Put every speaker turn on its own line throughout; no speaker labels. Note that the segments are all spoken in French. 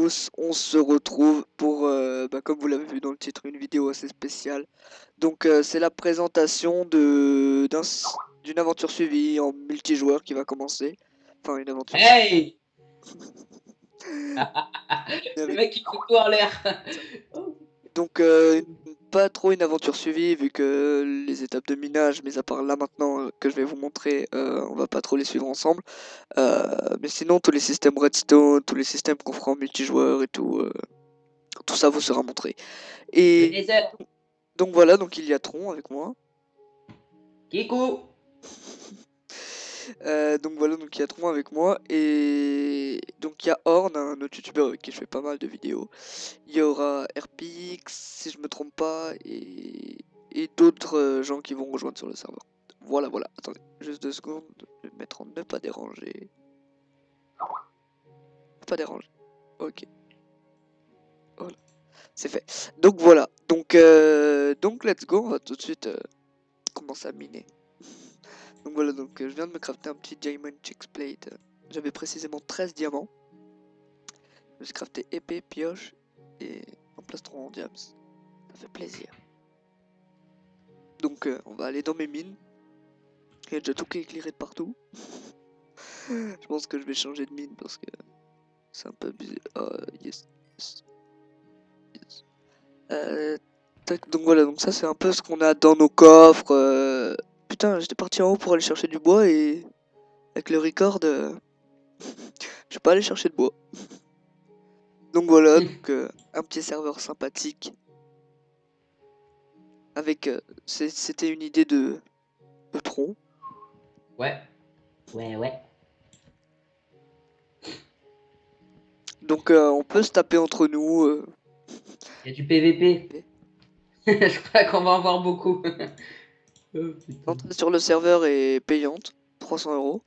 tous, on se retrouve pour, comme vous l'avez vu dans le titre, une vidéo assez spéciale. Donc c'est la présentation d'une aventure suivie en multijoueur qui va commencer. Enfin une aventure suivie.
Hey! Le
Avec...
mec il fout tout en l'air.
Donc pas trop une aventure suivie vu que les étapes de minage, mis à part là maintenant que je vais vous montrer, on va pas trop les suivre ensemble. Mais sinon tous les systèmes redstone, tous les systèmes qu'on fera en multijoueur et tout ça vous sera montré.
Le
Et
Nether.
donc voilà, donc il y a Tron avec moi.
Kikou.
Donc voilà, donc il y a Tron avec moi. Et donc il y a Horn, un autre youtubeur avec qui je fais pas mal de vidéos. Il y aura RPX, si je me trompe pas, et d'autres gens qui vont rejoindre sur le serveur. Voilà, voilà. Attendez, juste 2 secondes. Je vais me mettre en ne pas déranger. Ne pas déranger. Ok. Voilà. C'est fait. Donc voilà. Donc let's go. On va tout de suite commencer à miner. Donc voilà, donc je viens de me crafter un petit Diamond Chexplate. J'avais précisément 13 diamants. Je me suis crafté épée, pioche et un plastron en diams. Ça fait plaisir. Donc on va aller dans mes mines. Il y a déjà tout qui est éclairé de partout. Je pense que je vais changer de mine parce que c'est un peu abusé. Yes. Yes. Yes. Tac, donc voilà, donc ça c'est un peu ce qu'on a dans nos coffres. Putain, j'étais parti en haut pour aller chercher du bois et avec le record, je vais pas aller chercher de bois. Donc voilà, donc, un petit serveur sympathique. Avec, c'était une idée de Tron.
Ouais. Ouais.
Donc on peut se taper entre nous.
Il y a du PVP. Je crois qu'on va en voir beaucoup. Oh putain.
L'entrée sur le serveur est payante, 300 €.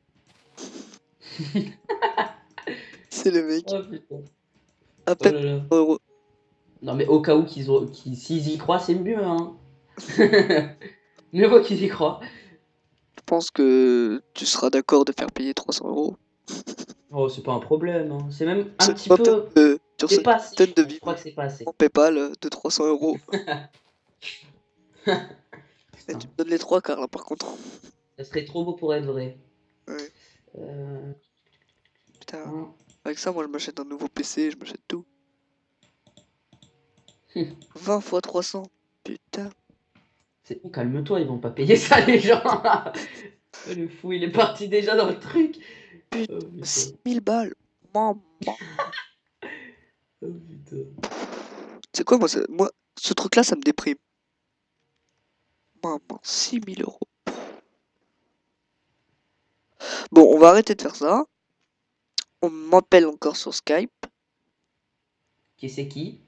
C'est le mec,
Oh putain.
à
Oh
peine
là là.
3 €.
Non mais au cas où s'ils y croient, c'est mieux hein. Mieux vaut qu'ils y croient.
Je pense que tu seras d'accord de faire payer 300 €.
Oh, c'est pas un problème, hein. C'est même un
Sur
petit peu. C'est
cette
pas assez,
vingtaine
je
de
trouve. Je
viewers
crois que c'est pas assez.
en PayPal de 300 €. Et
Putain.
tu me donnes les trois quarts là par contre.
Ça serait trop beau pour être vrai.
Ouais,
Euh,
putain.
hein.
Avec ça, moi je m'achète un nouveau PC, je m'achète tout. 20 fois 300. Putain.
C'est bon, calme-toi, ils vont pas payer ça, les gens. Oh, le fou, il est parti déjà dans le truc.
Putain.
Oh putain.
6000 balles. Maman.
Oh putain.
C'est quoi moi, ce truc là ça me déprime. Maman, 6000 €. Bon, on va arrêter de faire ça. On m'appelle encore sur Skype.
Qui c'est qui?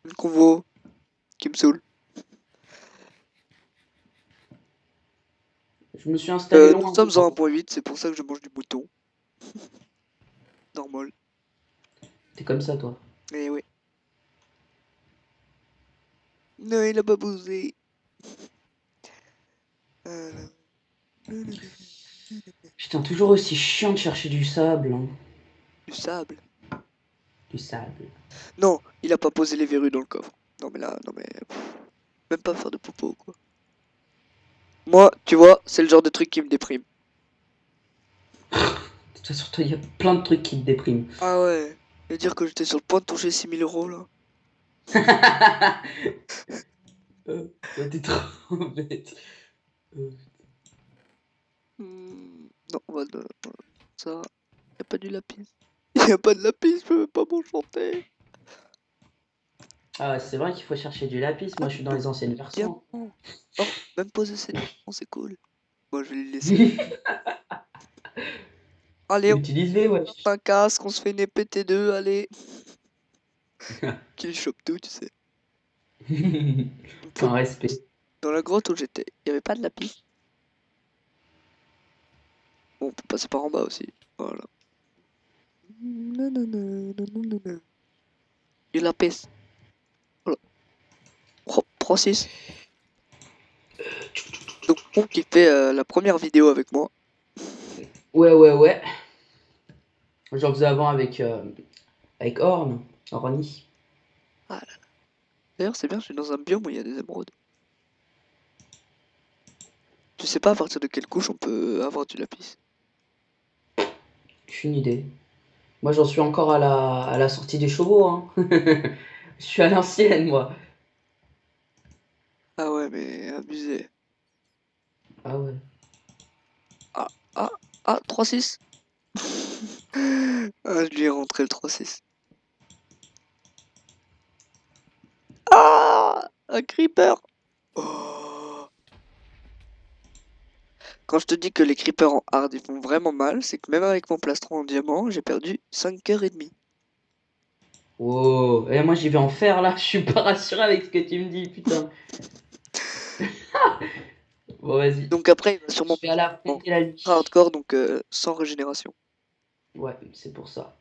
Une convo qui me saoule.
Je me suis installé
Nous
loin.
sommes en 1.8, c'est pour ça que je mange du mouton. Normal.
T'es comme ça, toi.
Eh oui. Non, il a pas bousé.
Putain, toujours aussi chiant de chercher du sable, hein.
Du sable.
Du sable.
Non, il a pas posé les verrues dans le coffre. Non mais là, non mais... Même pas faire de popo quoi. Moi, tu vois, c'est le genre de truc qui me déprime.
De toute façon, toi, il y a plein de trucs qui te dépriment.
Ah ouais. Et dire que j'étais sur le point de toucher 6000 € là.
Toi, t'es trop bête.
Non, on va de... Ça... Y'a pas du lapis. Y'a pas de lapis, je peux pas m'enchanter.
Ah, c'est vrai qu'il faut chercher du lapis. Moi, je suis dans les anciennes versions.
Diamant. Oh, même poser ses diamants, c'est cool. Moi, je vais les laisser. Allez, on
Utilise-les, ouais.
fait un casque, on se fait une épée T2, allez. Qu'il chope tout, tu sais.
Sans respect.
Dans la grotte où j'étais, il y avait pas de lapis. Bon, on peut passer par en bas aussi. Voilà. Il lapis. Voilà. Oh, Francis. Donc, on qui fait la première vidéo avec moi.
Ouais. J'en faisais avant avec Orny.
Ah là là. D'ailleurs, c'est bien, je suis dans un biome où il y a des émeraudes. Je sais pas à partir de quelle couche on peut avoir du lapis.
Aucune idée. Moi, j'en suis encore à la sortie des chevaux, hein. Je suis à l'ancienne, moi.
Ah ouais, mais abusé.
Ah ouais.
Ah, ah, ah, 3-6. Ah, je lui ai rentré le 3-6. Ah, un creeper. Oh. Quand je te dis que les creepers en hard ils font vraiment mal, c'est que même avec mon plastron en diamant, j'ai perdu 5 heures et demie.
Wow. Et moi, j'y vais en fer, là. Je suis pas rassuré avec ce que tu me dis, putain. Bon, vas-y.
Donc après, il va
Je
sûrement
vais aller
en
affronter la nuit.
hardcore, donc sans régénération.
Ouais, c'est pour ça.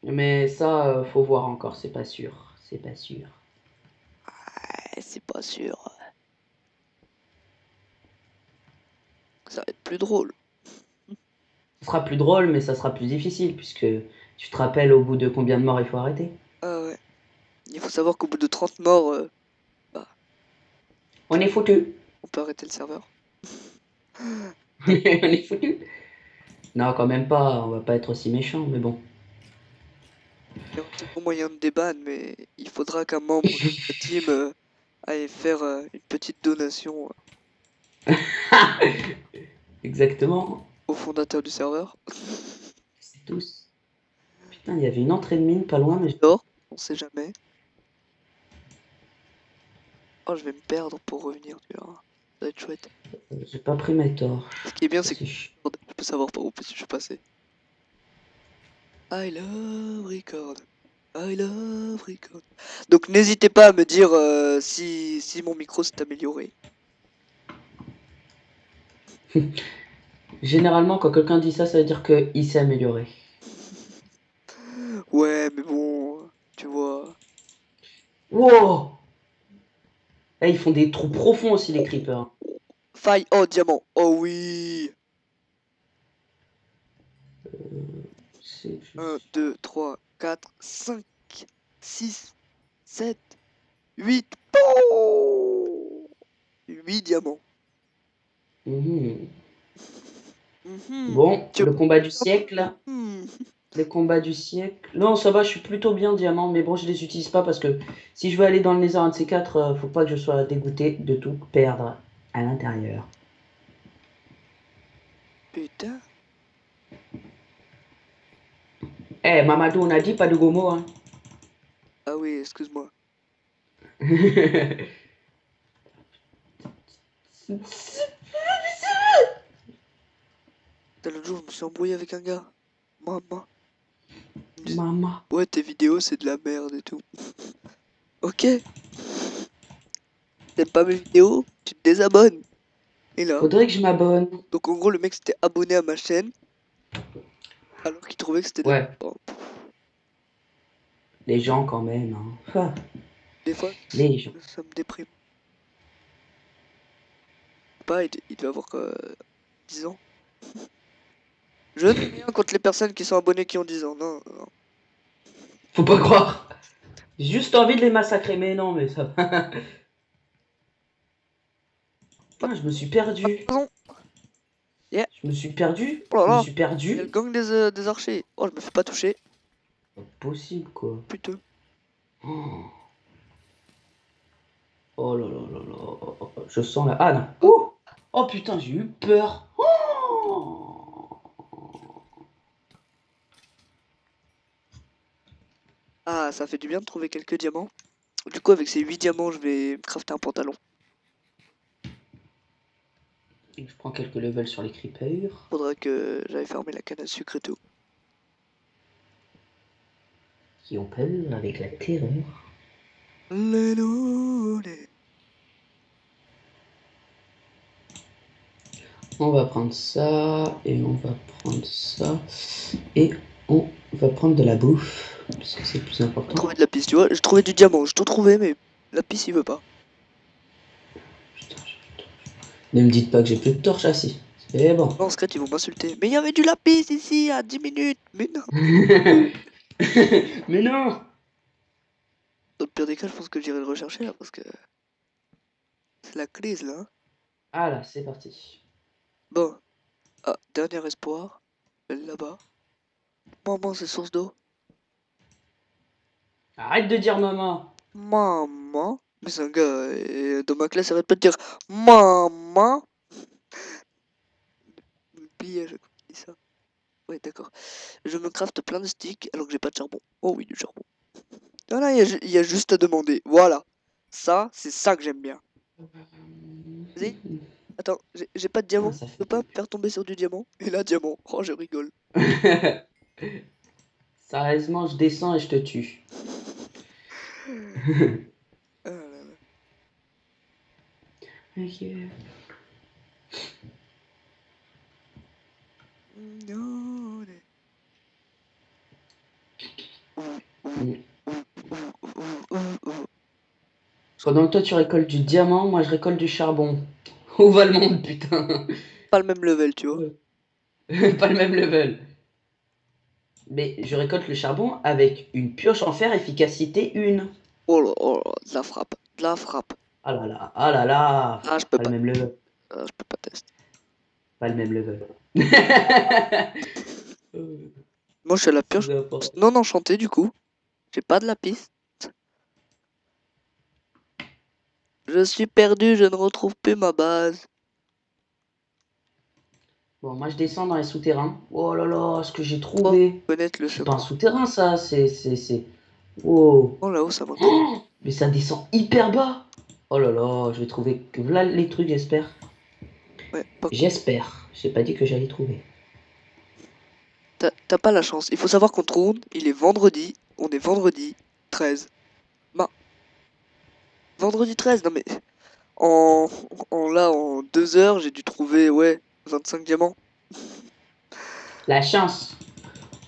Mais ça, faut voir encore, c'est pas sûr. C'est pas sûr.
C'est pas sûr. Ça va être plus drôle.
Ce sera plus drôle, mais ça sera plus difficile, puisque tu te rappelles au bout de combien de morts il faut arrêter.
Ah ouais. Il faut savoir qu'au bout de 30 morts, bah,
On est foutu.
on peut arrêter le serveur.
On est foutu. Non, quand même pas, on va pas être aussi méchant, mais bon.
Il y aura toujours moyen de déban, mais il faudra qu'un membre de la team aille faire une petite donation
Exactement.
au fondateur du serveur.
C'est tous. Putain, il y avait une entrée de mine pas loin, mais
Dehors, on sait jamais. Oh, je vais me perdre pour revenir, tu vois. Ça va être chouette.
j'ai pas pris mes torches.
Ce qui est bien,
Ça,
c'est que
c'est chiant.
je peux savoir par où je suis passé. I love record. I love record. Donc n'hésitez pas à me dire si mon micro s'est amélioré.
Généralement, quand quelqu'un dit ça, ça veut dire qu'il s'est amélioré.
Ouais, mais bon, tu vois.
Wow! Là, ils font des trous profonds aussi, les creepers.
Faille, oh, diamant. Oh oui.
C'est
1,
juste...
2, 3, 4, 5, 6, 7, 8. 8 diamants.
Mhm.
Mhm.
Bon,
Tu
le
veux
combat du siècle.
Hmm.
Le combat du siècle. Non, ça va, je suis plutôt bien diamant, mais bon, je les utilise pas parce que si je veux aller dans le Nether un de ces quatre, faut pas que je sois dégoûté de tout perdre à l'intérieur.
Putain.
Eh, Mamadou, on a dit pas de gros mots, hein.
Ah oui, excuse-moi. L'autre jour, je me suis embrouillé avec un gars. Maman. Il me disait,
Maman.
ouais, tes vidéos, c'est de la merde et tout. Ok. T'aimes pas mes vidéos? Tu te désabonnes. Et là.
Faudrait que je m'abonne.
Donc en gros, le mec s'était abonné à ma chaîne alors qu'il trouvait que c'était de la
Ouais,
merde.
les gens quand même, hein. Ah,
Des fois,
les gens.
ça me déprime. Pas, il devait avoir 10 ans. Je n'ai rien contre les personnes qui sont abonnées qui ont 10 ans. Non, non, non.
Faut pas croire. J'ai juste envie de les massacrer, mais non, mais ça va.
Pas
Ah, je me suis perdu.
de raison. Yeah.
Je me suis perdu.
Oh là
Je me
là.
suis
Il y a le
perdu.
gang des archers. Oh, je me fais pas toucher.
Pas possible, quoi.
Putain.
Oh, oh là là là là. Je sens la... Ah non. Ouh. Oh putain, j'ai eu peur. Oh.
Ah, ça fait du bien de trouver quelques diamants. Du coup, avec ces 8 diamants, je vais crafter un pantalon.
Je prends quelques levels sur les creepers.
Faudra que j'aille fermer la canne à sucre et tout.
Qui ont peur avec la terreur. On va prendre ça, et on va prendre ça, et on va prendre de la bouffe, parce que c'est le plus important.
Trouver de la piste, tu vois. J'ai trouvé du diamant, j'ai tout trouvé, mais la piste, il veut pas.
Putain, ne me dites pas que j'ai plus de torches, ah si. Et bon.
Non, secret, ils vont m'insulter. Mais il y avait du lapis ici à 10 minutes. Mais non.
Mais non.
Dans le pire des cas, je pense que j'irai le rechercher là parce que c'est la crise là, hein.
Ah là, c'est parti.
Bon. Ah, dernier espoir. Elle là-bas. Maman, c'est source d'eau.
Arrête de dire maman.
Maman. Mais c'est un gars. Et dans ma classe, arrête pas de dire maman. Billet à chaque fois qu'il dit ça. Ouais, d'accord. Je me crafte plein de sticks alors que j'ai pas de charbon. Oh oui, du charbon. Voilà, il y a juste à demander. Voilà. Ça, c'est ça que j'aime bien. Vas-y. Attends, j'ai pas de
Ah,
diamant.
ça
Je peux
fait.
pas me faire tomber sur du diamant. Et là, diamant. Oh, je rigole.
Sérieusement, je descends et je te tue.
Ah là là.
Ok.
Non, mais-
Mm.
Ouh.
Pendant que toi tu récoltes du diamant, moi je récolte du charbon. Où va le monde, putain?
Pas le même level, tu vois.
Ouais. Pas le même level. Mais je récolte le charbon avec une pioche en fer efficacité 1.
Oh là, de la frappe. De la frappe.
Ah là là, ah là là.
Ah, je peux
Pas le
pas.
même level.
Ah, je peux pas tester.
Pas le même level.
Moi, je suis à la pioche.
N'importe.
Non enchanté, du coup. J'ai pas de la piste. Je suis perdu, je ne retrouve plus ma base.
Bon, moi je descends dans les souterrains. Oh là là, ce que j'ai
Toi,
trouvé.
connaître le
C'est pas un
chemin.
souterrain ça, c'est. Oh.
Oh, là-haut, ça m'intéresse.
Oh, mais ça descend hyper bas. Oh là là, je vais trouver que là les trucs, j'espère.
Ouais, pas con.
J'espère. J'ai pas dit que j'allais trouver.
T'as pas la chance. Il faut savoir qu'on tourne. Il est vendredi. On est vendredi 13. Bah, vendredi 13, non mais. En, en 2 heures, j'ai dû trouver, ouais, 25 diamants.
La chance.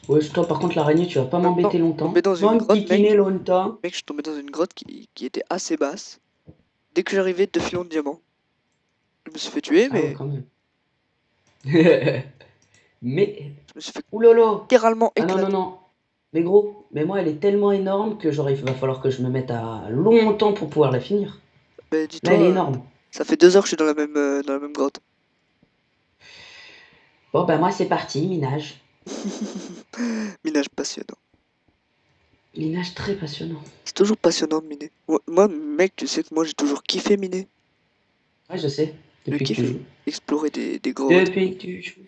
Ouais, toi par contre l'araignée, tu vas pas
En même temps,
m'embêter
je suis tombé
longtemps.
dans
Va
une
me
grotte,
piquiner
mec.
longtemps.
Mec, je suis tombé dans une grotte qui était assez basse. Dès que j'arrivais, 2 filons de diamants. Je me suis fait tuer,
Ah ouais,
mais
quand même. Mais.
je me suis fait
Ouh là là.
littéralement
Ah non, non,
éclater.
non. Mais gros, mais moi elle est tellement énorme que genre il va falloir que je me mette à longtemps pour pouvoir la finir.
Ben,
Là elle
dis-toi,
est énorme.
ça fait 2 heures que je suis dans la même grotte.
Bon bah moi c'est parti, minage.
Minage passionnant.
Minage très passionnant.
C'est toujours passionnant de miner. Moi, mec, tu sais que moi, j'ai toujours kiffé miner.
Ouais, je sais,
Le
depuis que tu
kiffé.
joues.
Explorer des grottes.
Depuis que tu joues.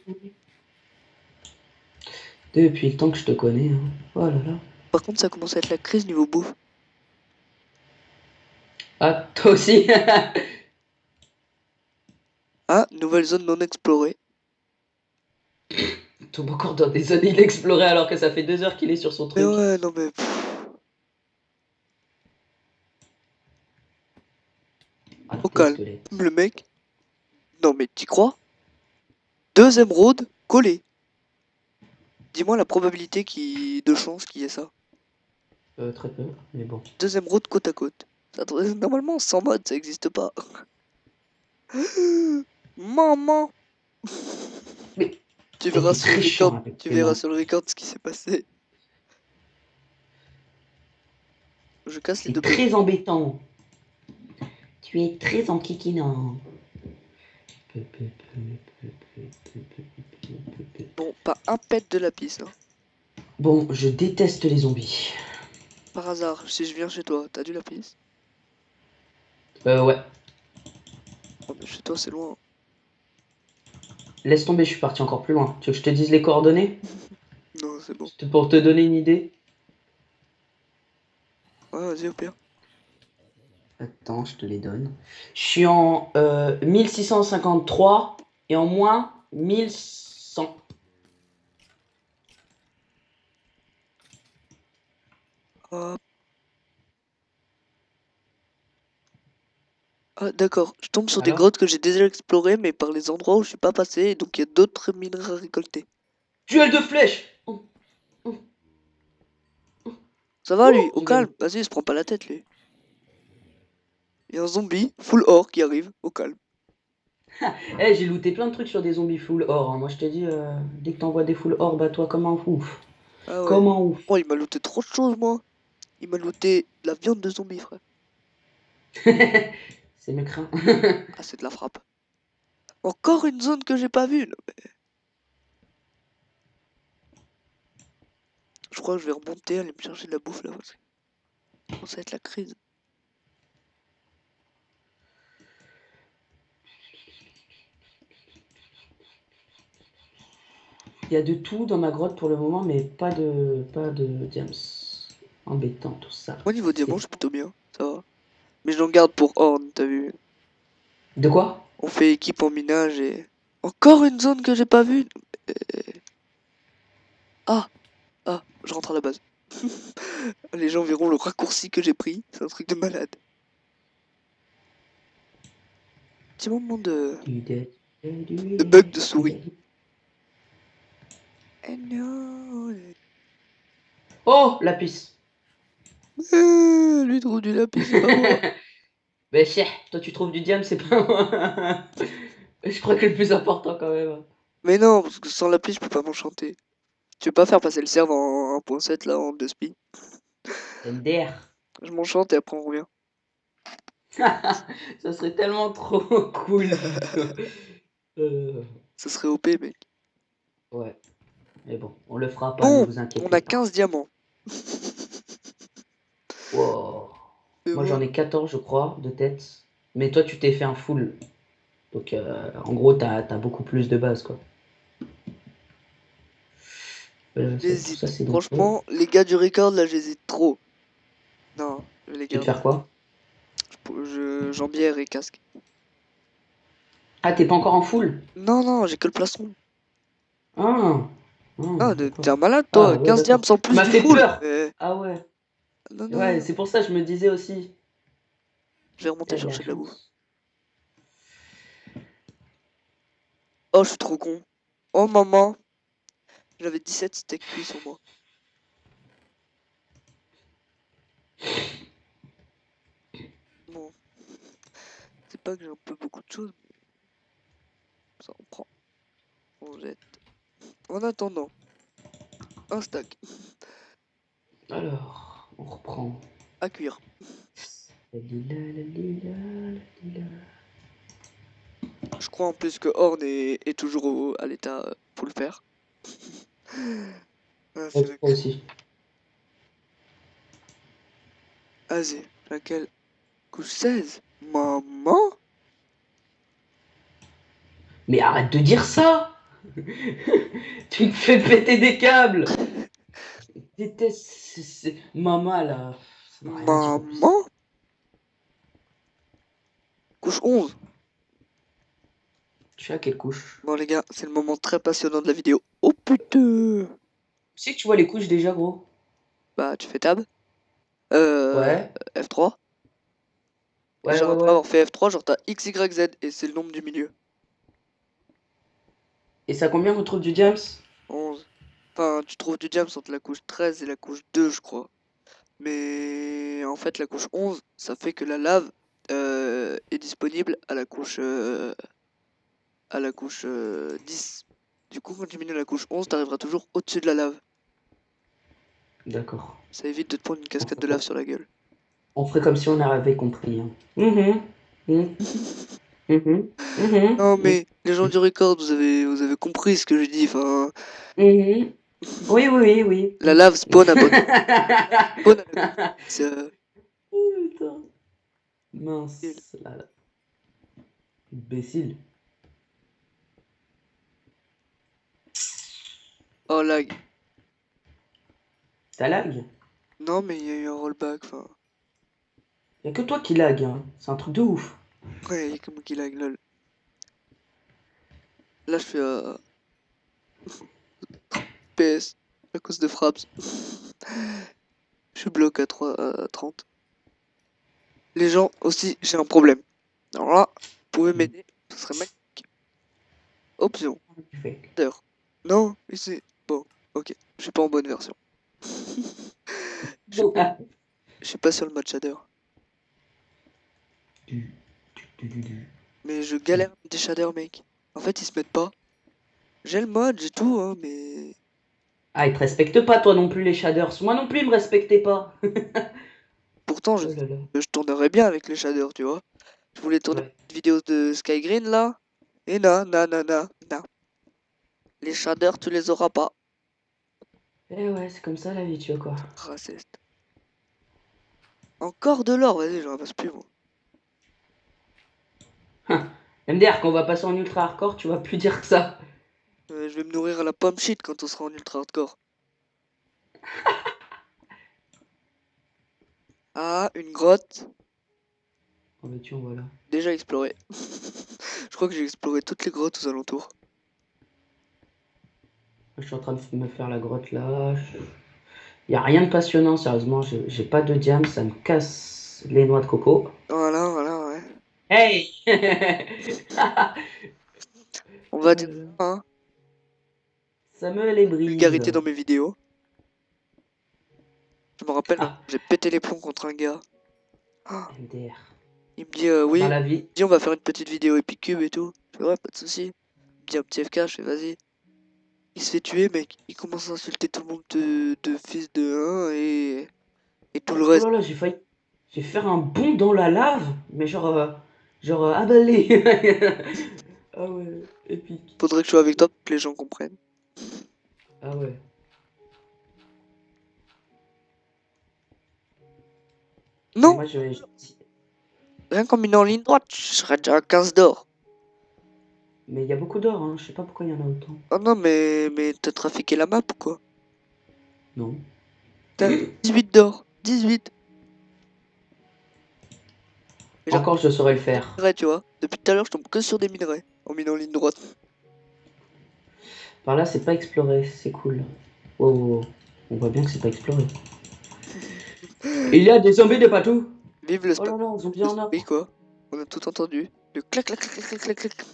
Depuis le temps que je te connais. Hein. Oh là là.
Par contre, ça commence à être la crise niveau bouffe.
Ah, toi aussi.
Ah, nouvelle zone non explorée.
Il tombe encore dans des zones inexplorées alors que ça fait 2 heures qu'il est sur son
Mais
truc.
ouais, non mais...
Ah,
Au
des
calme.
squelettes.
Le mec... Non mais t'y crois? 2 émeraudes collées. Dis-moi la probabilité de chance qu'il y ait ça.
Très peu, mais bon.
2 émeraudes côte à côte. Normalement, sans mode, ça existe pas. Maman!
Mais
Tu
t'es
verras sur le
très
record,
chiant avec
tu
tes
verras
mains.
sur le record ce qui s'est passé. Je casse les
C'est
2 blocs.
très embêtant. Tu es très enquiquinant.
Bon, pas un pet de lapis, hein.
Bon, je déteste les zombies.
Par hasard, si je viens chez toi, t'as du lapis?
Ouais.
Oh, mais chez toi, c'est loin.
Laisse tomber, je suis parti encore plus loin. Tu veux que je te dise les coordonnées?
Non, c'est bon.
C'était pour te donner une idée.
Ouais, vas-y, au pire.
Attends, je te les donne. Je suis en 1653 et en moins 1100.
Hop. Ah, d'accord. Je tombe sur des
Alors?
grottes que j'ai déjà explorées, mais par les endroits où je suis pas passé, et donc il y a d'autres minerais à récolter.
Duel de flèches! Oh, oh,
Ça va, lui?
oh,
Au
j'ai gagné.
calme. Vas-y, il se prend pas la tête, lui. Il y a un zombie, full or, qui arrive. Au calme.
Eh, j'ai looté plein de trucs sur des zombies full or, hein. Moi, je t'ai dit, dès que t'envoies des full or, bah toi, comme un ouf.
Ah ouais.
Comme un ouf.
Oh, il m'a looté trop de choses, moi. Il m'a looté de la viande de zombie, frère.
C'est mes craints.
Ah, c'est de la frappe. Encore une zone que j'ai pas vue. Non, mais je crois que je vais remonter, aller me chercher de la bouffe là. Parce que ça commence à être la crise.
Il y a de tout dans ma grotte pour le moment, mais pas de diams. Embêtant tout ça.
Au niveau diamant,
C'est...
je suis plutôt bien. Ça va. Mais j'en garde pour Horn, t'as vu.
De quoi?
On fait équipe en minage et. Encore une zone que j'ai pas vue. Ah, ah, je rentre à la base. Les gens verront le raccourci que j'ai pris. C'est un truc de malade. Petit moment de bug de souris.
Oh, lapis.
Lui trouve du lapis, c'est pas moi.
Mais chien, toi tu trouves du diam, c'est pas moi. Je crois que le plus important quand même.
Mais non, parce que sans lapis, je peux pas m'enchanter. Tu veux pas faire passer le serve en 1.7 là, en 2 spi.
MDR.
Je m'enchante et après on revient.
Ça serait tellement trop cool. Euh,
Ça serait OP, mec.
ouais, mais bon, on le fera pas, ne
Bon,
vous
on
inquiétez
a
pas.
15 diamants.
Wow.
C'est
Moi j'en
bon.
ai 14 je crois de tête. Mais toi tu t'es fait un full. Donc en gros t'as beaucoup plus de base quoi. Tout ça
J'hésite.
c'est dangereux.
Franchement, les gars du record là, j'hésite trop. Non, je vais les
Tu veux te
garder.
faire quoi?
Jambière et casque.
Ah t'es pas encore en full?
Non, non, j'ai que le plastron.
Ah,
Ah, t'es un
d'accord.
malade
Ah
toi.
ouais
15 diams
d'accord.
sans
Tu
plus
m'as
du
fait
full.
peur. Ah ouais.
Non,
Ouais,
non.
c'est pour ça que je me disais aussi.
Je vais remonter
T'as de la
chercher de la bouffe.
chance.
Oh, je suis trop con. Oh, maman. J'avais 17 steaks cuits sur moi. Bon, c'est pas que j'ai un peu beaucoup de choses, mais ça on prend. On jette. En attendant, un stack
Alors, on reprend.
à cuire.
La lila, la lila, la lila.
Je crois en plus que Horn est toujours à l'état pour le faire. Ah,
Ouais,
c'est
je
la
crois
crise.
aussi.
Vas-y, laquelle? Couche 16. Maman?
Mais arrête de dire ça. Tu me fais péter des câbles. Je déteste Maman là. Ça veut rien dire en plus.
Maman? Couche 11.
Tu es à quelle couche?
Bon les gars, c'est le moment très passionnant de la vidéo. Oh putain!
Tu sais que tu vois les couches déjà, gros?
Bah tu fais tab. Euh,
Ouais,
F3. Et
ouais,
genre
ouais,
après
ouais.
avoir fait F3, genre t'as X, Y, Z et c'est le nombre du milieu.
Et ça combien vous trouvez du James?
11. Enfin, tu trouves du diams entre la couche 13 et la couche 2, je crois. Mais en fait, la couche 11, ça fait que la lave est disponible à la couche 10. Du coup, quand tu mines à la couche 11, t'arriveras toujours au-dessus de la lave.
D'accord.
Ça évite de te prendre une
On
cascade
ferait
de lave
comme,
sur la gueule.
on ferait comme si on avait compris, hein. Mhm, mhm, mhm,
Non,
mhm,
mais les gens du record, vous avez compris ce que je dis. Enfin,
mhm. Oui, oui, oui,
la
oui.
lave spawn à bonne. Spawn à la couche 10.
Oh, putain. Mince, là, imbécile.
Oh, lag.
T'as lag?
Non, mais il y a eu un rollback. Enfin,
Y'a que toi qui lag, hein. C'est un truc de ouf.
ouais, il y a que moi qui lag, lol. Là, je suis à PS à cause de Fraps. Je bloque à 3, à 30. Les gens aussi, j'ai un problème. Alors là, vous pouvez m'aider, ce serait magnifique. Option,
Tu fais.
d'heure. Non, mais c'est... Bon, ok, je suis pas en bonne version. Je je suis pas sur le mode shader. Mais je galère avec des shaders, mec. En fait, ils se mettent pas. J'ai le mode, j'ai tout, hein, mais...
Ah, ils te respectent pas, toi non plus, les shaders. Moi non plus, ils me respectaient pas.
Pourtant,
Oh là là.
je tournerais bien avec les shaders, tu vois. Je voulais tourner
Ouais.
une vidéo de Sky Green, là. Et non, non, non, non, non. Les shaders, tu les auras pas.
Eh ouais, c'est comme ça la vie, tu vois quoi.
Raciste. Encore de l'or, vas-y, j'en ramasse plus, moi.
MDR, quand on va passer en ultra hardcore, tu vas plus dire que ça.
Je vais me nourrir à la pomme shit quand on sera en ultra hardcore. Ah, une grotte.
Oh bah tiens, voilà.
Déjà explorée. Je crois que j'ai exploré toutes les grottes aux alentours.
Je suis en train de me faire la grotte là. Y a rien de passionnant, sérieusement. J'ai pas de diam, ça me casse les noix de coco.
Voilà, voilà, ouais.
Hey.
On
Oh
va
là
dire
là.
ça, hein.
Ça me les brise.
Vulgarité dans mes vidéos. Je me rappelle,
Ah,
j'ai pété les plombs contre un gars. Ah,
MDR.
il me dit,
Dans
oui,
la vie.
on va faire une petite vidéo Epic Cube et tout. Je fais, ouais, pas de soucis. Il me dit un petit FK, je fais, vas-y. Il se fait tuer, mec. Il commence à insulter tout le monde de fils de 1 et tout le
Oh
reste.
là là, j'ai failli. J'ai faire un bond dans la lave. Mais genre avalé. Ah ouais, épique.
Faudrait que je sois avec toi pour que les gens comprennent.
Ah ouais. Mais
Non,
moi,
rien qu'en minant en ligne droite, je serais déjà à 15 d'or.
Mais il y a beaucoup d'or, hein. Je sais pas pourquoi il y en a autant.
Oh non, mais t'as trafiqué la map ou quoi?
Non.
T'as 18 d'or. 18. Et j'arrive
Encore, je saurais le
des
faire.
minerais, tu vois. Depuis tout à l'heure, je tombe que sur des minerais en minant en ligne droite.
Par là, c'est pas exploré. C'est cool. Wow, wow, wow. On voit bien que c'est pas exploré. Il y a des zombies de partout.
Vive le
Oh là là, zombie en or.
oui, quoi. On a tout entendu. Le clac, clac, clac, clac, clac, clac.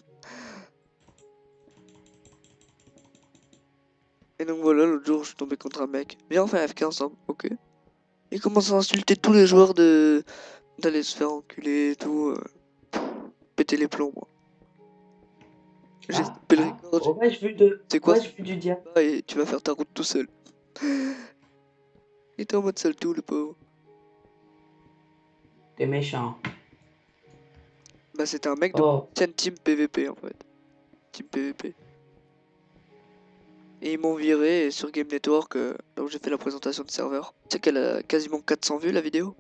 Et donc voilà, l'autre jour, je suis tombé contre un mec. Viens, on fait un FK ensemble, ok. Il commence à insulter tous les joueurs d'aller se faire enculer et tout. Péter les plombs, moi. J'ai stoppé le record, j'ai dit, c'est quoi ce
Aurais-je vu du diable.
combat et tu vas faire ta route tout seul. Il était en mode salto, le pauvre.
T'es méchant.
Bah, c'était un mec de
Oh,
l'ancienne team PVP en fait. Team PVP. Et ils m'ont viré sur Game Network, là où j'ai fait la présentation de serveur. Tu sais qu'elle a quasiment 400 vues la vidéo.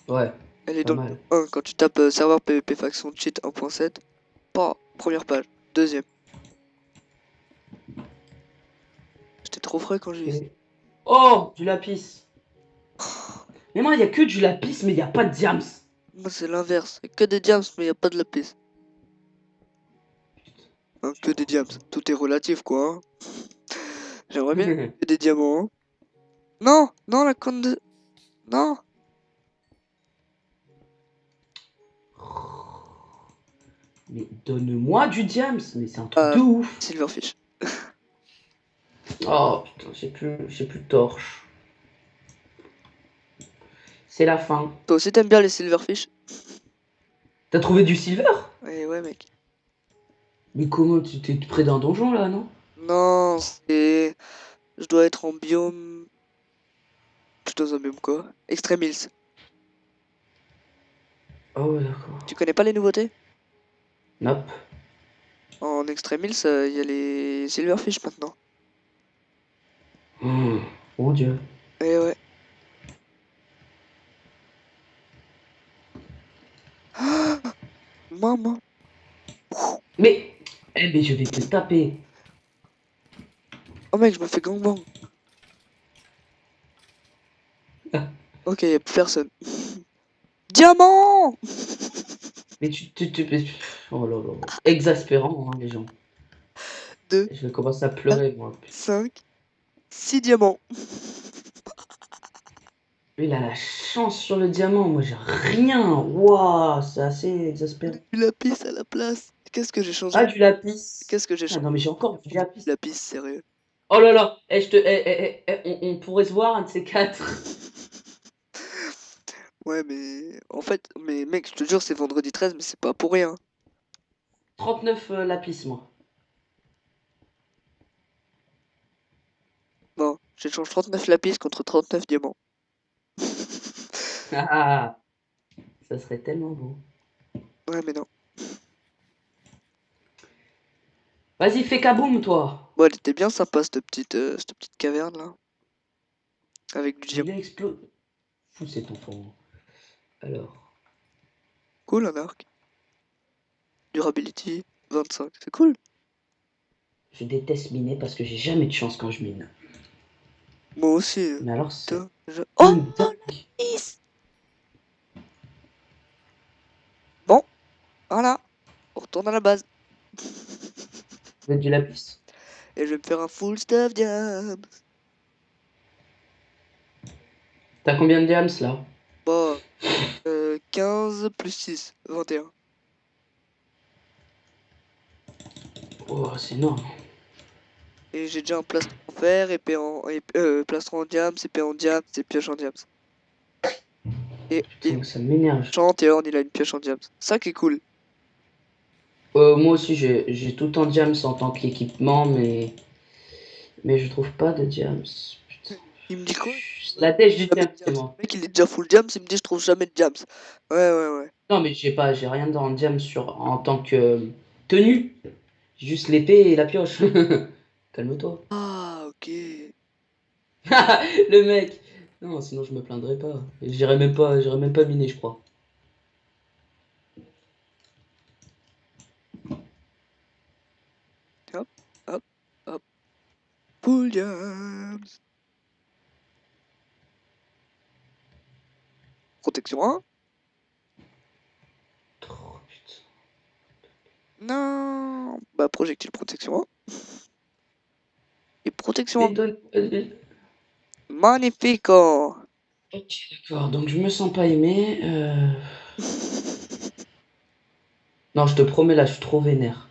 ouais,
Elle est
pas
dans le
mal.
top 1 quand tu tapes serveur PVP faction cheat 1.7. Pas première page. Deuxième. J'étais trop frais quand j'ai eu ça.
Ok. Oh, du lapis. Mais moi, il y a que du lapis, mais il y a pas de diams.
Moi c'est l'inverse. Que des diams mais y a pas de lapis. Hein, que des diams. Tout est relatif quoi. Hein. J'aimerais bien que des diamants. Hein. Non, non la conne de... Non.
Mais donne-moi du diams, mais c'est un truc
Ah,
de ouf.
Silverfish.
Oh putain, j'ai plus de torche. C'est la fin.
Toi aussi t'aimes bien les silverfish?
T'as trouvé du silver?
Eh ouais mec.
Mais comment tu t'es près d'un donjon là, non?
Non, c'est... Je dois être en biome... Je suis dans un biome quoi? Extreme Hills.
Oh ouais, d'accord.
Tu connais pas les nouveautés?
Nope.
En Extreme Hills, il y a les silverfish maintenant.
Oh, mon dieu.
Eh ouais. Maman.
Mais, mais je vais te taper.
Oh mec, je me fais gangbang.
Ah,
Ok, y'a plus personne. Diamant.
mais oh là là. Exaspérant, hein, les gens.
2,
Je vais commencer à
4,
pleurer, moi.
5, 6 diamants.
Lui, il a la chance sur le diamant. Moi, j'ai rien. Waouh, c'est assez exaspérant.
Du lapis à la place. Qu'est-ce que j'ai changé?
Ah, du lapis.
Qu'est-ce que j'ai
Ah
changé?
non, mais j'ai encore du
Du
lapis.
lapis, sérieux.
Oh là là. On pourrait se voir un de ces quatre.
Ouais, mais en fait, mais mec, je te jure, c'est vendredi 13, mais c'est pas pour rien.
39 lapis, moi.
Bon, j'échange 39 lapis contre 39 diamants.
Ah, ça serait tellement beau.
Ouais, mais non.
Vas-y, fais kaboom, toi.
Bon, elle était bien sympa, cette petite caverne là. Avec du
Il
diamant.
explose. Fou cet enfant. Alors,
Cool, un arc. Durability, 25. C'est cool.
je déteste miner parce que j'ai jamais de chance quand je mine.
Moi aussi.
Mais alors, c'est
Putain, oh,
une dingue.
yes. Bon, voilà. On retourne à la base.
Vous êtes du lapis.
Et je vais me faire un full stuff diam.
T'as combien de diams là?
Bon, 15 plus 6, 21.
Oh, c'est énorme.
Et j'ai déjà un plastron en fer, épée en, plastron en diams, épée en diams, et pioche en diams. Et il
Putain, ça m'énerve.
chante et Horn, il a une pioche en diams. Ça qui est cool.
Moi aussi, j'ai tout en diams en tant qu'équipement, mais je trouve pas de diams. Putain.
Il me dit quoi?
La dèche du
Jamais
diams,
de
c'est
diams.
moi.
Le mec, il est déjà full diams, il me dit je trouve jamais de diams. Ouais, ouais, ouais.
Non, mais j'ai rien dans diams en tant que tenue. Juste l'épée et la pioche. Calme-toi.
Ah, ok.
Le mec. Non, sinon je me plaindrais pas. J'irais même pas miner, je crois.
Hop, hop, hop. Full diams. Protection 1.
Oh, putain.
Non. Bah, projectile protection 1. Et protection 1.
Détonne.
Magnifique. Oh.
Ok, d'accord. Donc je me sens pas aimé. Non, je te promets, là, je suis trop vénère.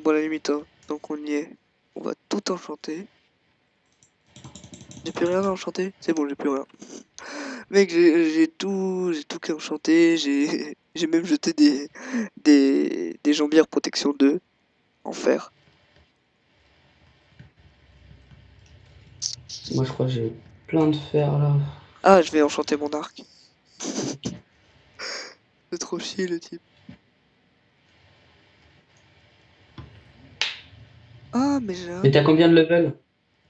Bon, à la limite, hein. Donc on y est. On va tout enchanter. J'ai plus rien à enchanter. C'est bon, j'ai plus rien. Mec, j'ai tout qui est enchanté. J'ai même jeté des jambières protection 2 en fer.
Moi, je crois que j'ai plein de fer là.
Ah, je vais enchanter mon arc. C'est trop chier le type. Ah, mais j'ai un...
Mais t'as combien de level?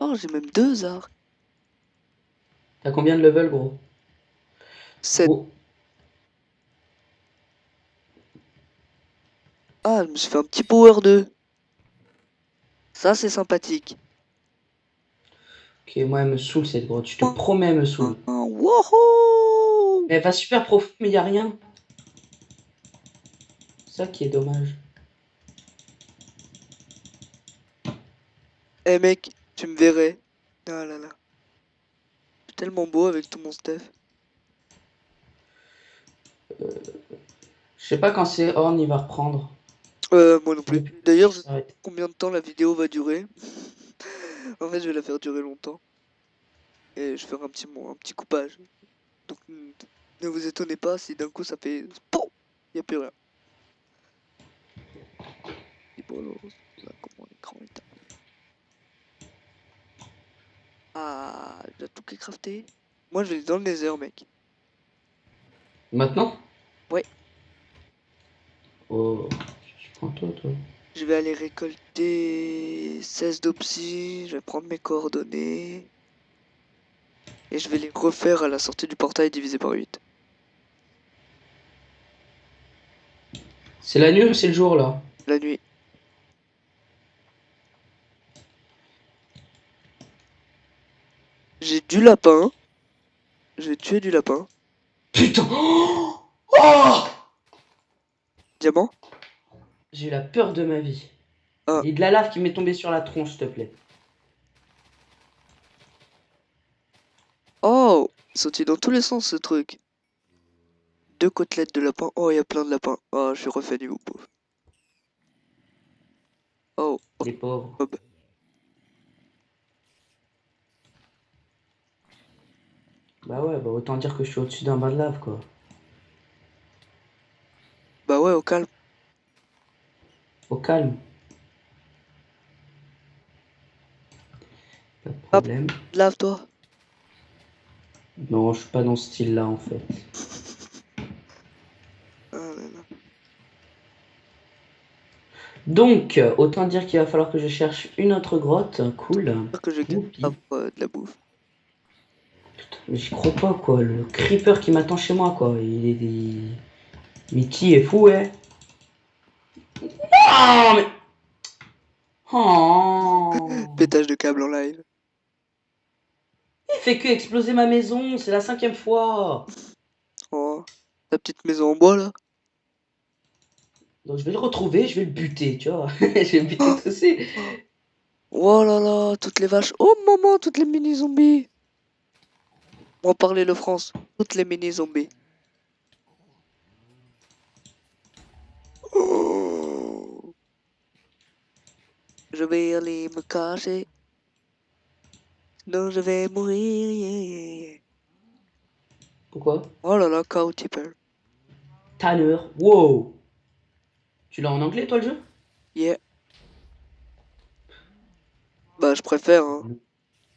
Oh, j'ai même deux arcs.
T'as combien de level, gros?
7.
Gros.
Ah, je me suis fait un petit power 2. Ça, c'est sympathique.
Ok, moi, elle me saoule cette grotte. Je te promets, elle me saoule.
Wouhou!
Mais elle va super profond, mais y a rien. Ça qui est dommage.
Eh mec, tu me verrais. Ah là là. Je suis tellement beau avec tout mon stuff.
Je sais pas quand c'est Horn, il va reprendre.
Moi non plus.
Depuis
D'ailleurs,
qu'il
je sais pas
s'arrête.
combien de temps la vidéo va durer. En fait, je vais la faire durer longtemps. Et je ferai un petit coupage. Donc, ne vous étonnez pas si d'un coup ça fait... POUM! Y a plus rien. Et bon, alors, là, comment l'écran est... Ah, j'ai tout qui est crafté. Moi, je vais dans le nether, mec.
Maintenant?
Ouais,
Oh, je prends toi.
je vais aller récolter 16 d'opsie. Je vais prendre mes coordonnées. Et je vais les refaire à la sortie du portail divisé par 8.
C'est la nuit ou c'est le jour là?
La nuit. J'ai du lapin. Je vais tuer du lapin.
Putain! Oh,
Diamant.
j'ai eu la peur de ma vie.
Ah.
Il y a de la lave qui m'est tombée sur la tronche, s'il te plaît.
Oh! Il sautille dans tous les sens ce truc. Deux côtelettes de lapin. Oh, il y a plein de lapins. Oh, je suis refait niveau pauvre. Oh,
Les pauvres.
Bob.
Bah ouais, bah autant dire que je suis au-dessus d'un bain de lave, quoi.
Bah ouais, au calme.
Au calme, pas de
Hop,
problème.
lave-toi.
Non, je suis pas dans ce style-là, en fait.
Ah là là.
Donc, autant dire qu'il va falloir que je cherche une autre grotte. Cool.
J'espère que je gagne
Youpi.
de la bouffe.
Mais j'y crois pas, quoi. Le creeper qui m'attend chez moi, quoi. Mais qui est fou, hein? Oh, mais... Oh.
Pétage de câble en live.
Il fait que exploser ma maison. C'est la 5e fois.
Oh, ta petite maison en bois là.
Donc, je vais le retrouver. Je vais le buter, tu vois. Je vais le buter tout aussi.
Oh là là, toutes les vaches. Oh maman, toutes les mini-zombies. On va parler le France. Toutes les mini-zombies. Oh, je vais aller me cacher. Sinon je vais mourir. Yeah, yeah, yeah.
Pourquoi?
Oh là là, cow tipper.
Tanner. Wow. Tu l'as en anglais, toi, le jeu?
Yeah. Bah je préfère, hein.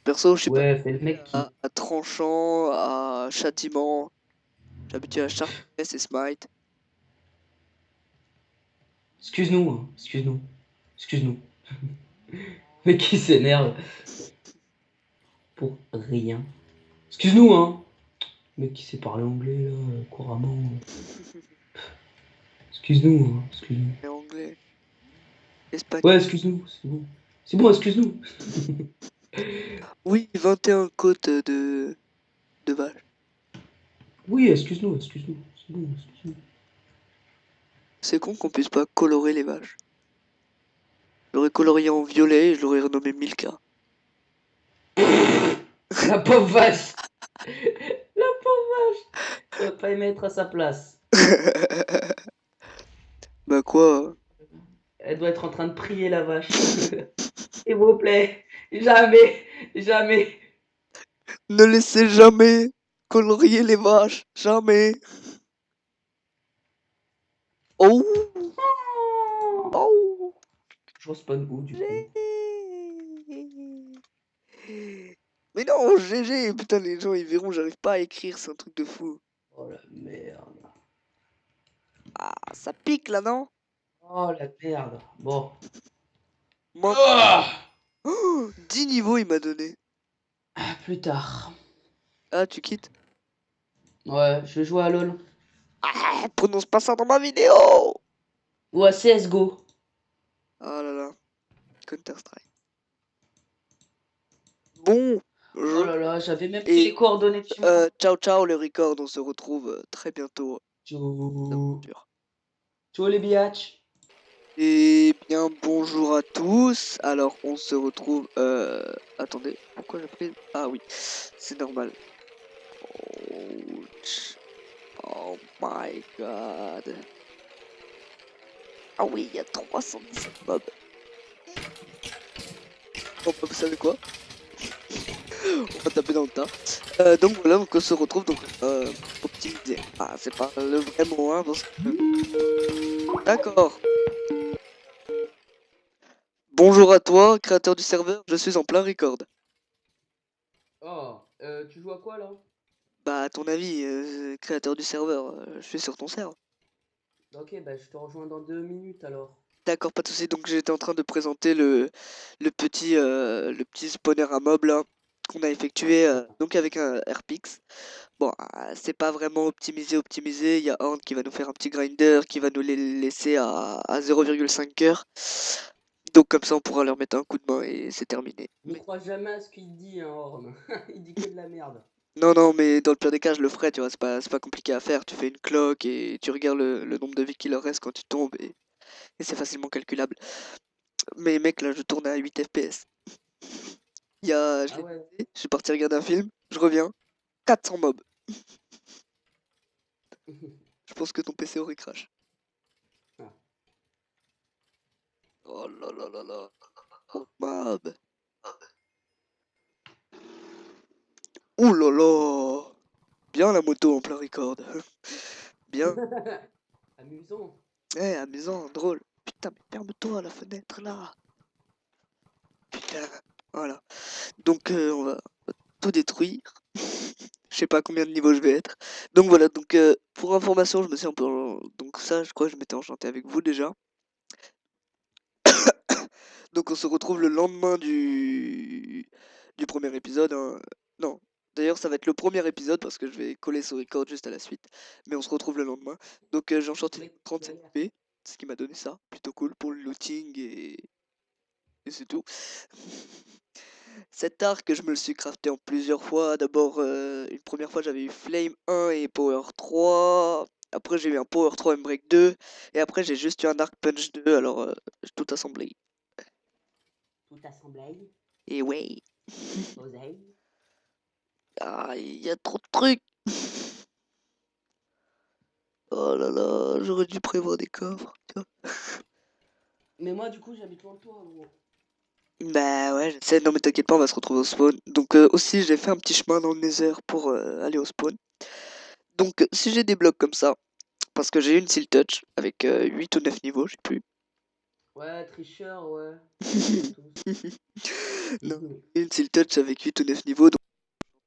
Perso, je suis pas
Ouais, c'est le mec qui...
à tranchant, à châtiment. J'ai habitué à Sharp et Smite.
Excuse-nous, hein. Excuse-nous. Excuse-nous. Mais qui s'énerve pour rien. Excuse-nous, hein. Mais qui sait parler anglais, là, couramment. Excuse-nous, hein. Excuse-nous.
Et anglais,
Ouais,
espagnol.
excuse-nous. C'est bon. C'est bon, excuse-nous.
Oui, 21 côtes de vache.
Oui, excuse-nous, excuse-nous. C'est bon, excuse-nous.
C'est con qu'on puisse pas colorer les vaches. Je l'aurais colorié en violet et je l'aurais renommé Milka.
La pauvre vache. La pauvre vache. Je pourrais pas y mettre à sa place.
Bah quoi?
Elle doit être en train de prier, la vache. S'il vous plaît. Jamais. Jamais.
Ne laissez jamais colorier les vaches. Jamais. Oh!
Oh.
Oh!
Je respawn où, du coup?
Mais non, GG! Putain, les gens ils verront, j'arrive pas à écrire, c'est un truc de fou.
Oh la merde.
Ah, ça pique là, non?
Oh la merde. Bon.
Moi,
Ah,
10 niveaux il m'a donné.
plus tard.
Ah, tu quittes?
Ouais, je vais jouer à LoL.
Ah, prononce pas ça dans ma vidéo!
Ou à CSGO.
Ah là là, Counter-Strike. Bon
Oh
jeu.
là là, j'avais même pris les
Et
coordonnées de chez moi.
ciao ciao le record, on se retrouve très bientôt.
Ciao.
D'aventure.
Ciao les biatchs.
Et bien bonjour à tous. Alors on se retrouve. Attendez, pourquoi j'ai pris. Ah oui, c'est normal. Ouch. Oh my god. Ah oui, il y a 317 mobs. Bon, bah, vous savez quoi? On va taper dans le tas. Donc voilà, donc on se retrouve donc optimiser. Ah, c'est pas le vrai mot, hein, parce que... D'accord. Bonjour à toi, créateur du serveur, je suis en plein record.
Oh, tu joues à quoi là?
Bah, à ton avis, créateur du serveur, je suis sur ton serveur.
Ok, bah je te rejoins dans 2 minutes alors.
D'accord, pas de soucis. Donc j'étais en train de présenter le petit spawner à mob là qu'on a effectué donc avec un RPX. Bon, c'est pas vraiment optimisé. Il y a Horn qui va nous faire un petit grinder qui va nous les laisser à 0,5 heures. Donc comme ça on pourra leur mettre un coup de main et c'est terminé.
Ne crois jamais à ce qu'il dit, hein, Orm. Il dit que de la merde.
Non, non, mais dans le pire des cas, je le ferai, tu vois, c'est pas compliqué à faire. Tu fais une cloque et tu regardes le nombre de vies qu'il leur reste quand tu tombes et c'est facilement calculable. Mais mec, là, je tourne à 8 FPS. Je
Ah
l'ai
ouais.
testé, je suis parti regarder un film, je reviens, 400 mobs. Je pense que ton PC aurait crash.
Ah.
Oh là là là là. Oh, mob. Ouh là là. bien la moto en plein record. Bien.
Amusant.
Amusant, drôle. Putain, mais ferme-toi la fenêtre là. Putain, voilà. Donc on va tout détruire. Je sais pas combien de niveaux je vais être. Donc voilà, donc pour information, je me suis un peu... Donc ça, je crois que je m'étais enchanté avec vous déjà. Donc on se retrouve le lendemain du premier épisode, hein. Non, d'ailleurs ça va être le premier épisode parce que je vais coller ce record juste à la suite. Mais on se retrouve le lendemain. Donc j'ai enchanté
Avec
37
galère.
p, ce qui m'a donné ça. Plutôt cool pour le looting et c'est tout. Cet arc, je me le suis crafté en plusieurs fois. D'abord, une première fois, j'avais eu Flame 1 et Power 3. Après, j'ai eu un Power 3 et Break 2. Et après, j'ai juste eu un Arc Punch 2. Alors, j'ai tout assemblé.
Tout assemblé.
Et ouais.
Oseille.
Ah, il y a trop de trucs. Oh là là, j'aurais dû prévoir des coffres. Tu vois.
Mais moi, du coup, j'habite loin de toi, gros.
Bah ouais, je sais. Non, mais t'inquiète pas, on va se retrouver au spawn. Donc, aussi, j'ai fait un petit chemin dans le Nether pour aller au spawn. Donc, si j'ai des blocs comme ça, parce que j'ai une Seal Touch avec 8 ou 9 niveaux, je sais plus.
Ouais, tricheur, ouais. On connaît tous.
Non, j'ai une Seal Touch avec 8 ou 9 niveaux,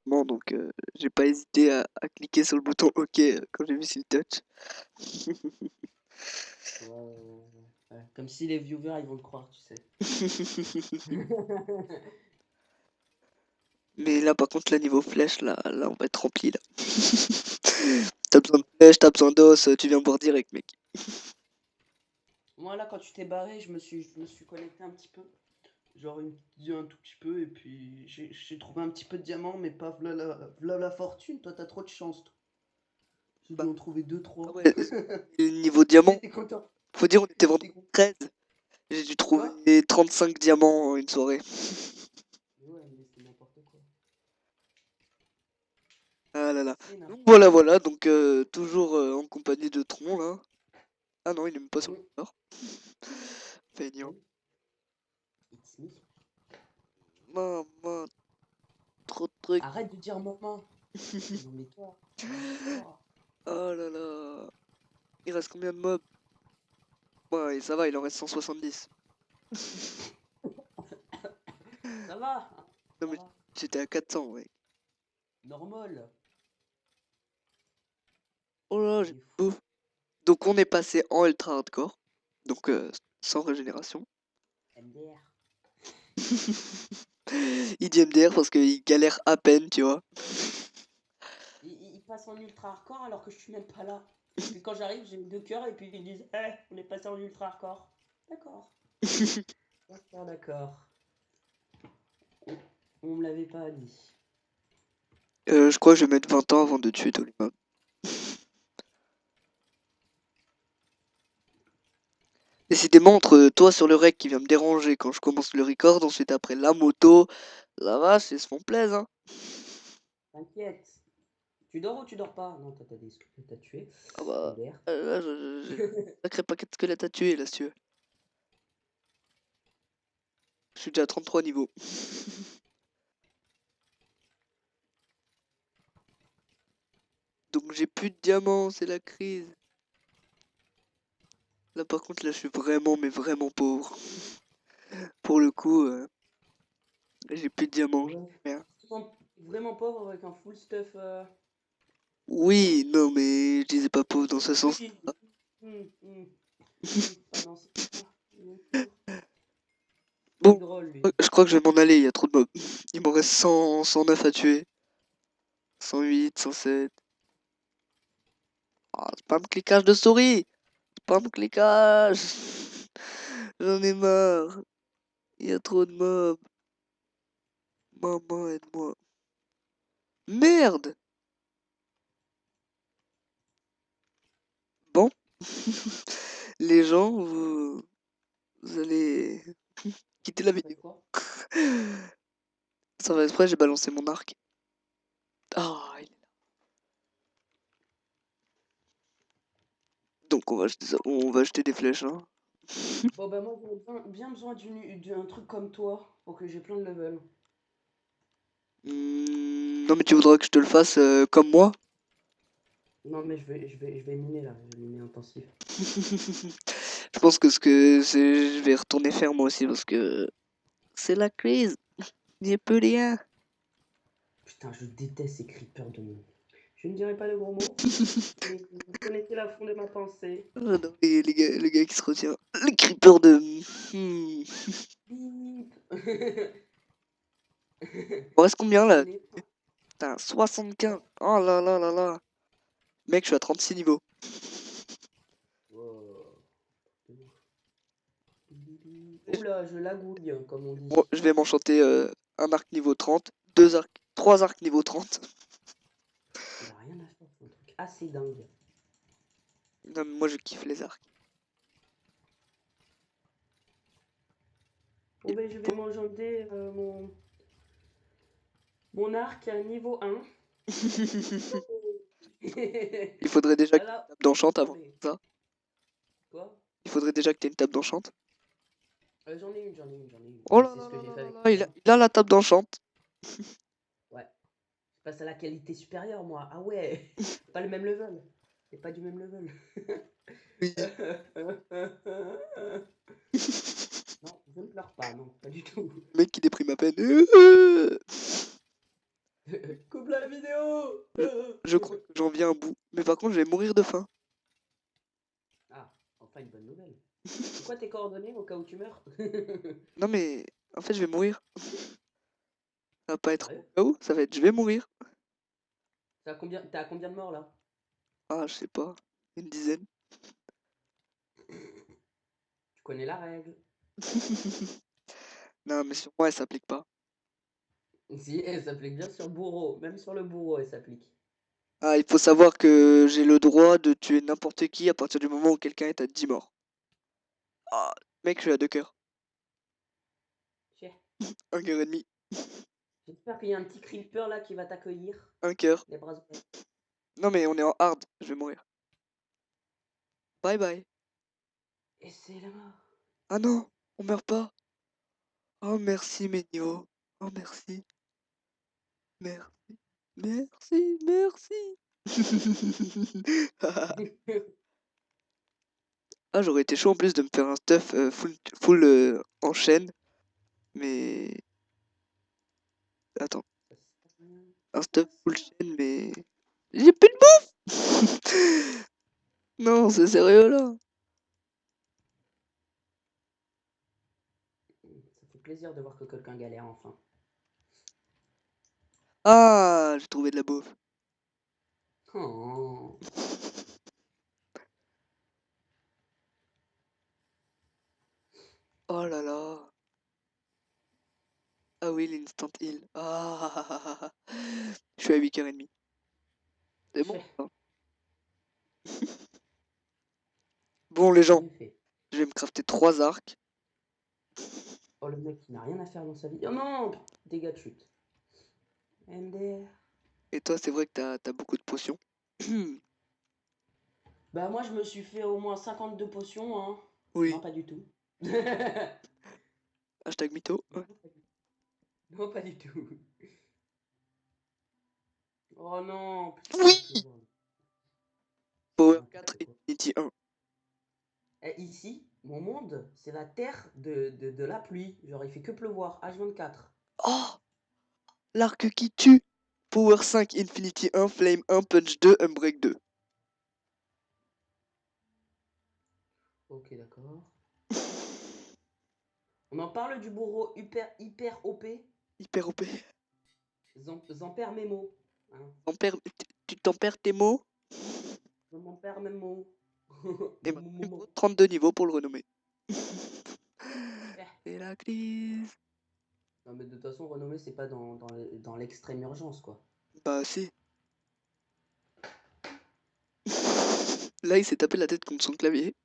donc j'ai pas hésité à cliquer sur le bouton OK quand j'ai vu Seal Touch.
Ouais, ouais. Comme si les viewers, ils vont te croire, tu sais.
Mais là, par contre, là, niveau flèche, là, on va être rempli, là. T'as besoin de flèches, t'as besoin d'os, tu viens boire direct, mec.
Moi, là, quand tu t'es barré, je me suis connecté un petit peu. Genre un tout petit peu, et puis j'ai trouvé un petit peu de diamants, mais pas v'là la fortune. Toi, t'as trop de chance, toi. J'ai dû
Bah,
en trouver deux
ah
trois.
ouais, niveau diamant,
T'es content?
faut dire, on était
T'es
vendredi
content?
13. J'ai dû
Quoi?
trouver 35 diamants en une soirée.
Ouais, mais c'est n'importe quoi.
Ah là là.
C'est
Donc
n'importe
voilà, voilà, donc toujours en compagnie de Tron, là. Ah non, il est même pas sur
quoi.
le serveur. Feignant.
It's me.
Maman, trop de trucs.
Arrête de dire maman. Non, mais toi. Toi.
Oh là là. Il reste combien de mobs? Ouais, ça va, il en reste 170.
Ça va?
Non
Ça
mais
va.
j'étais à 400, ouais.
Normal.
Oh là, j'ai
Il est
tout.
fou.
Donc on est passé en ultra hardcore. Donc sans régénération.
MDR.
Il dit MDR parce qu'il galère à peine, tu vois.
Il passe en ultra hardcore alors que je suis même pas là. Et puis quand j'arrive, j'ai deux cœurs et puis ils disent Eh, on est passé en ultra hardcore. D'accord. D'accord, d'accord. On me l'avait pas dit.
Je crois que je vais mettre 20 ans avant de tuer tous les mobs. Décidément, entre toi sur le rec qui vient me déranger quand je commence le record, ensuite après la moto, la vache, ils se font plaisir, hein.
T'inquiète. Tu dors ou tu dors pas? Non, toi t'as des squelettes que t'as tué.
Ah bah,
MDR.
là, j'ai un sacré paquet de squelettes à tuer, là, si tu veux. Je suis déjà à 33 niveaux. Donc j'ai plus de diamants, c'est la crise. Là par contre, là je suis vraiment, mais vraiment pauvre. Pour le coup, j'ai plus de diamants, j'ai
Ouais.
rien.
Tu te sens vraiment pauvre avec un full stuff.
Oui, non mais je disais pas pauvre dans ce sens.
Oui. Pas dans ce sens-là, bien sûr. Il est
Bon,
drôle, lui.
je crois que je vais m'en aller, il y a trop de mobs. Il m'en reste 100, 109 à tuer. 108, 107. Ah, spam cliquage de souris! Spam cliquage! J'en ai marre. Il y a trop de mobs. Maman, aide-moi. Merde! Bon. Les gens, vous allez quitter la vidéo.
Faites quoi?
Ça va exprès, j'ai balancé mon arc. Ah, il est là. Donc on va jeter des flèches, hein.
Bon, bah, moi, j'ai bien besoin d'un truc comme toi pour que j'ai plein de level.
Non mais tu voudras que je te le fasse comme moi?
Non, mais je vais miner là. Je vais miner intensif.
Je pense que je vais retourner faire moi aussi parce que c'est la crise. Il n'y a plus rien.
Putain, je déteste ces creepers de mon. Je ne dirai pas le gros mot, mais vous connaissez la fond de ma pensée.
Ah non, et le gars qui se retient. Le creeper de. Hmm.
Bip.
On reste combien
Je
là?
n'ai pas.
Putain, 75. Oh là là là là. Mec, je suis à 36 niveaux.
Wow. Oula, je lagouille, comme on
Bon,
dit.
je vais m'enchanter un arc niveau 30, 3 arcs niveau 30.
Il a rien à faire, c'est un truc assez dingue.
Non, mais moi je kiffe les arcs.
Bon, ben, je vais m'enchanter mon arc à niveau 1.
Il faudrait déjà que tu aies
Voilà.
une table d'enchant avant
Allez.
ça.
Quoi?
Il faudrait déjà que tu aies une table d'enchant.
J'en ai une, j'en ai une, j'en ai une.
Oh
Mais
là
c'est
là
ce que
là
j'ai
là
fait
là
avec
là,
toi.
il a la table d'enchant.
Ouais. Je passe à la qualité supérieure, moi. Ah ouais. Pas le même level. C'est pas du même level.
Oui.
Non, je ne pleure pas, non, pas du tout.
Le mec qui déprime à peine.
Coupe la vidéo.
Je crois que j'en viens à bout. Mais par contre, je vais mourir de faim.
Ah, enfin une bonne nouvelle. C'est quoi tes coordonnées au cas où tu meurs?
Non mais, en fait, je vais mourir. Ça va pas être au
Sérieux?
cas où, ça va être je vais mourir.
T'es à combien de morts là?
Ah, je sais pas. Une dizaine.
Tu connais la règle.
Non, mais sur moi, elle s'applique pas.
Si, elle s'applique bien sur bourreau. Même sur le bourreau, elle s'applique.
Ah, il faut savoir que j'ai le droit de tuer n'importe qui à partir du moment où quelqu'un est à 10 morts. Ah, mec, je suis à 2 cœurs.
Chais.
1 cœur et demi.
J'espère qu'il y a un petit creeper là qui va t'accueillir.
1 cœur.
Les bras ouverts.
Non, mais on est en hard. Je vais mourir. Bye bye.
Et c'est la mort.
Ah non, on meurt pas. Oh, merci, mes niveaux. Oh, merci. Merci. Merci, merci. Ah, j'aurais été chaud en plus de me faire un stuff full en chaîne. Mais. Attends. Un stuff full chaîne, mais. J'ai plus de bouffe. Non, c'est sérieux là.
Ça fait plaisir de voir que quelqu'un galère enfin.
Ah, j'ai trouvé de la bouffe.
Oh.
Oh là là. Ah oui, l'instant heal. Ah, je suis à 8h30. C'est bon.
Chais.
Ça. Bon, les gens,
Bien fait.
je vais me crafter 3 arcs.
Oh, le mec qui n'a rien à faire dans sa vie. Oh non! Dégâts de chute. MDR.
Et toi, c'est vrai que t'as beaucoup de potions.
Bah, moi, je me suis fait au moins 52 potions, hein.
Oui.
Non, pas du tout.
Hashtag mytho. Ouais.
Non, pas du tout. Oh non, putain, il
Oui.
va pleuvoir. C'est
Power 4
n'importe quoi.
Infinity 1.
Et ici, mon monde, c'est la terre de la pluie. Genre, il fait que pleuvoir, H24.
Oh, l'arc qui tue. Power 5 Infinity 1, Flame 1, Punch 2, Unbreak 2.
Ok, d'accord. On en parle du bourreau hyper OP.
Hyper OP.
Zamper Memo. Hein.
Tu t'en perds tes mots.
Je m'en perds Memo.
Et maintenant, il me faut 32 niveaux pour le renommer.
Eh.
C'est la crise.
Non, mais de toute façon, renommer, c'est pas dans l'extrême urgence, quoi.
Bah si. Là, il s'est tapé la tête contre son clavier.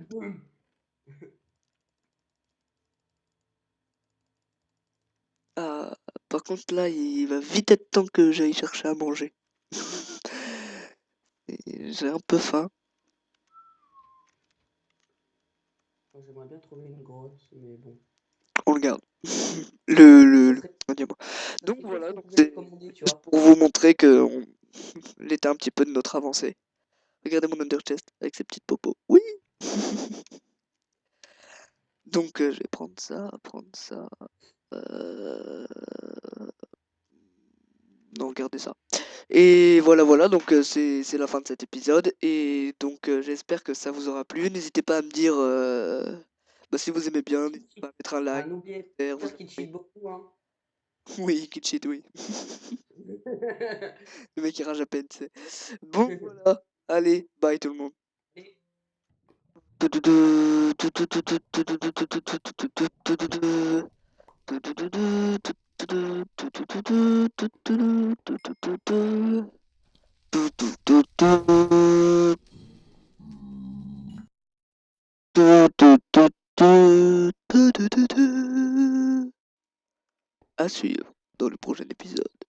Boum.
Ah, par contre, là, il va vite être temps que j'aille chercher à manger. Et j'ai un peu faim.
J'aimerais bien trouver une grotte, mais bon.
On le garde.
Ça
Le
serait,
diamant.
ça
Donc
serait cool si
voilà,
on
donc
pouvait le
c'est
commander, tu
juste
vois.
pour vous montrer que l'état un petit peu de notre avancée. Regardez mon under chest avec ses petites popos. Oui. Donc je vais prendre ça, euh, non, regardez ça. Et voilà, donc c'est la fin de cet épisode. Et donc j'espère que ça vous aura plu. N'hésitez pas à me dire bah, si vous aimez bien, n'hésitez pas à mettre un
Ah,
like.
n'oubliez
Vous
pas qu'il cheat beaucoup, hein.
Oui, qui cheat, oui. Le mec il rage à peine, tu sais. Bon, voilà. Allez, bye tout le monde.
Et
À suivre dans le prochain épisode.